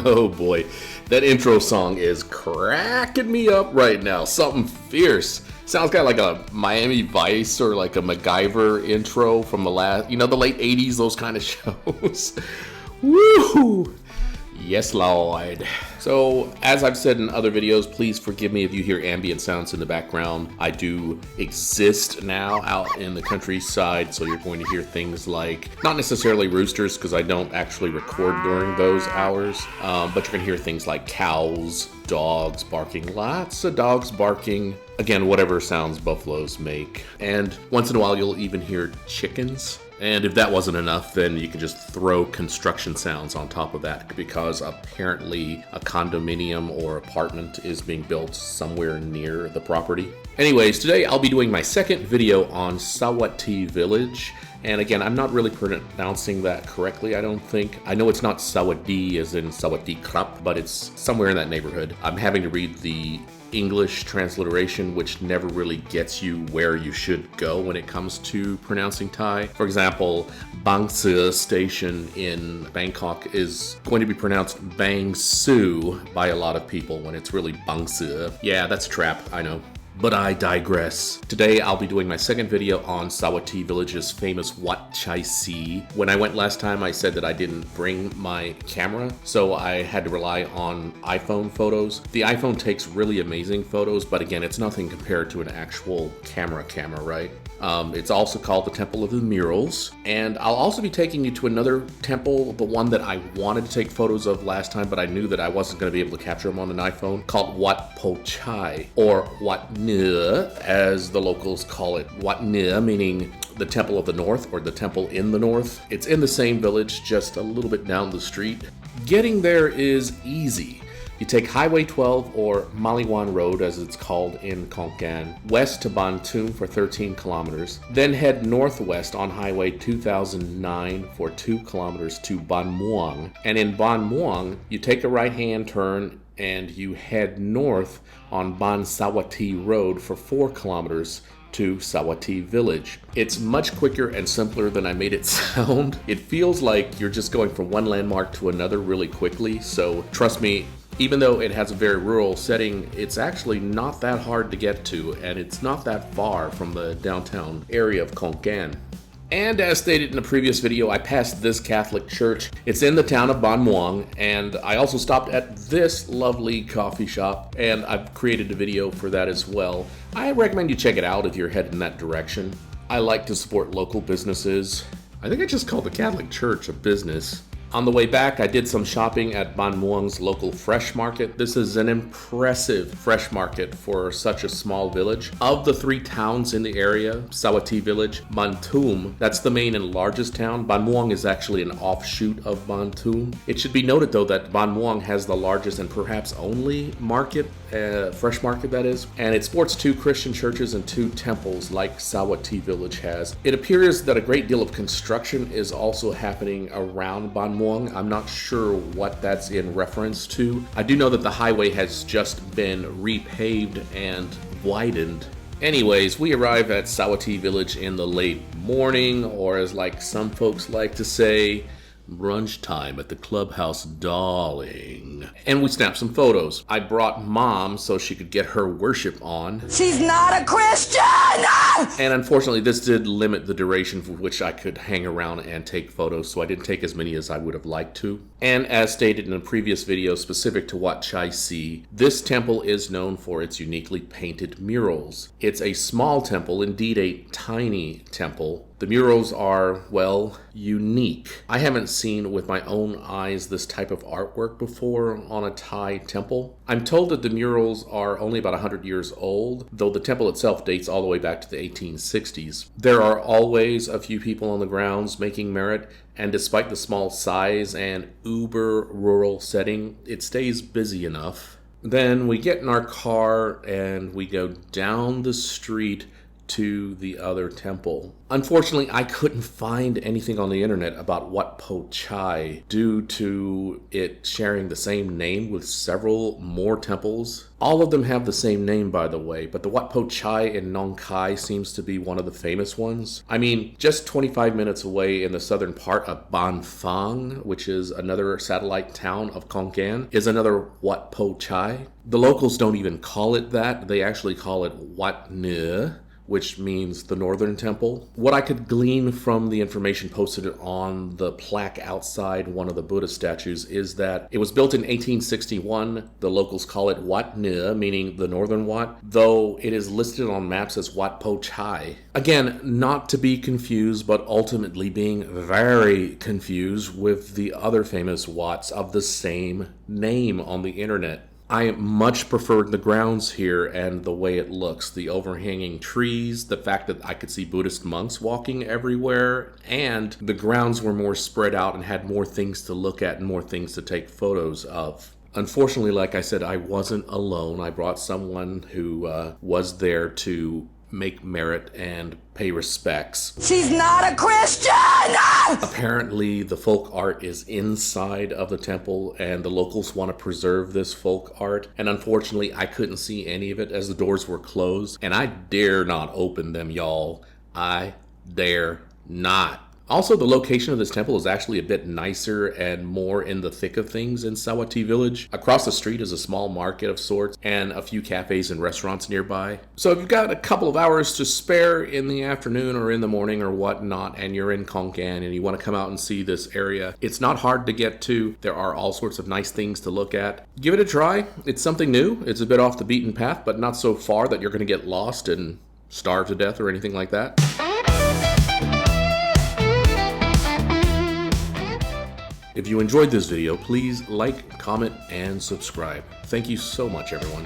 Oh boy, that intro song is cracking me up right now. Something fierce. Sounds kind of like a Miami Vice or like a MacGyver intro from the the late 80s, those kind of shows. Woo! Yes, Lord. So, as I've said in other videos, please forgive me if you hear ambient sounds in the background. I do exist now out in the countryside, so you're going to hear things like, not necessarily roosters, because I don't actually record during those hours, but you're going to hear things like cows, dogs barking, lots of dogs barking. Again, whatever sounds buffaloes make. And once in a while, you'll even hear chickens. And if that wasn't enough, then you can just throw construction sounds on top of that, because apparently a condominium or apartment is being built somewhere near the property. Anyways, today I'll be doing my second video on Sawathi village. And again, I'm not really pronouncing that correctly, I don't think. I know it's not Sawathi as in Sawathi Krap, but it's somewhere in that neighborhood. I'm having to read the English transliteration, which never really gets you where you should go when it comes to pronouncing Thai. For example, Bang Sue Station in Bangkok is going to be pronounced Bang Sue by a lot of people when it's really Bang Sue. Yeah, that's a trap, I know. But I digress. Today I'll be doing my second video on Sawathi village's famous Wat Chaisi. When I went last time, I said that I didn't bring my camera, so I had to rely on iPhone photos. The iPhone takes really amazing photos, but again, it's nothing compared to an actual camera, right? It's also called the Temple of the Murals. And I'll also be taking you to another temple, the one that I wanted to take photos of last time, but I knew that I wasn't going to be able to capture them on an iPhone, called Wat Po Chai, or Wat Nia, as the locals call it. Wat Nia, meaning the Temple of the North, or the Temple in the North. It's in the same village, just a little bit down the street. Getting there is easy. You take Highway 12, or Maliwan Rd as it's called in Khon Kaen, west to Ban Thum for 13 kilometers. Then head northwest on Highway 2009 for 2 kilometers to Ban Muang. And in Ban Muang, you take a right-hand turn and you head north on Ban Sawathi Road for 4 kilometers to Sawathi village. It's much quicker and simpler than I made it sound. It feels like you're just going from one landmark to another really quickly, so trust me, even though it has a very rural setting, it's actually not that hard to get to, and it's not that far from the downtown area of Khon Kaen. And as stated in a previous video, I passed this Catholic church. It's in the town of Ban Muang, and I also stopped at this lovely coffee shop, and I've created a video for that as well. I recommend you check it out if you're headed in that direction. I like to support local businesses. I think I just called the Catholic Church a business. On the way back, I did some shopping at Ban Muang's local fresh market. This is an impressive fresh market for such a small village. Of the 3 towns in the area, Sawathi village, Ban Thum, that's the main and largest town. Ban Muang is actually an offshoot of Ban Thum. It should be noted though that Ban Muang has the largest and perhaps only market, fresh market that is, and it sports 2 Christian churches and 2 temples like Sawathi village has. It appears that a great deal of construction is also happening around Ban Muang. I'm not sure what that's in reference to. I do know that the highway has just been repaved and widened. Anyways, we arrive at Sawathi village in the late morning, or as like some folks like to say, brunch time at the clubhouse, darling. And we snapped some photos. I brought Mom so she could get her worship on. She's not a Christian! And unfortunately, this did limit the duration for which I could hang around and take photos, so I didn't take as many as I would have liked to. And as stated in a previous video specific to Wat Chaisi, this temple is known for its uniquely painted murals. It's a small temple, indeed a tiny temple. The murals are, well, unique. I haven't seen with my own eyes this type of artwork before on a Thai temple. I'm told that the murals are only about 100 years old, though the temple itself dates all the way back to the 1860s. There are always a few people on the grounds making merit, and despite the small size and uber rural setting, it stays busy enough. Then we get in our car and we go down the street to the other temple. Unfortunately, I couldn't find anything on the internet about Wat Po Chai due to it sharing the same name with several more temples. All of them have the same name, by the way, but the Wat Po Chai in Nong Khai seems to be one of the famous ones. I mean, just 25 minutes away in the southern part of Ban Thum, which is another satellite town of Khon Kaen, is another Wat Po Chai. The locals don't even call it that. They actually call it Wat Nuang, which means the Northern Temple. What I could glean from the information posted on the plaque outside one of the Buddha statues is that it was built in 1861. The locals call it Wat Nuang, meaning the Northern Wat, though it is listed on maps as Wat Po Chai. Again, not to be confused, but ultimately being very confused with the other famous Wats of the same name on the internet. I much preferred the grounds here and the way it looks. The overhanging trees, the fact that I could see Buddhist monks walking everywhere, and the grounds were more spread out and had more things to look at and more things to take photos of. Unfortunately, like I said, I wasn't alone. I brought someone who was there to make merit and pay respects. She's not a Christian! Apparently, the folk art is inside of the temple, and the locals want to preserve this folk art. And unfortunately, I couldn't see any of it as the doors were closed. And I dare not open them, y'all. I dare not. Also, the location of this temple is actually a bit nicer and more in the thick of things in Sawathi village. Across the street is a small market of sorts and a few cafes and restaurants nearby. So if you've got a couple of hours to spare in the afternoon or in the morning or whatnot, and you're in Khon Kaen and you want to come out and see this area, it's not hard to get to. There are all sorts of nice things to look at. Give it a try. It's something new. It's a bit off the beaten path, but not so far that you're going to get lost and starve to death or anything like that. If you enjoyed this video, please like, comment, and subscribe. Thank you so much, everyone.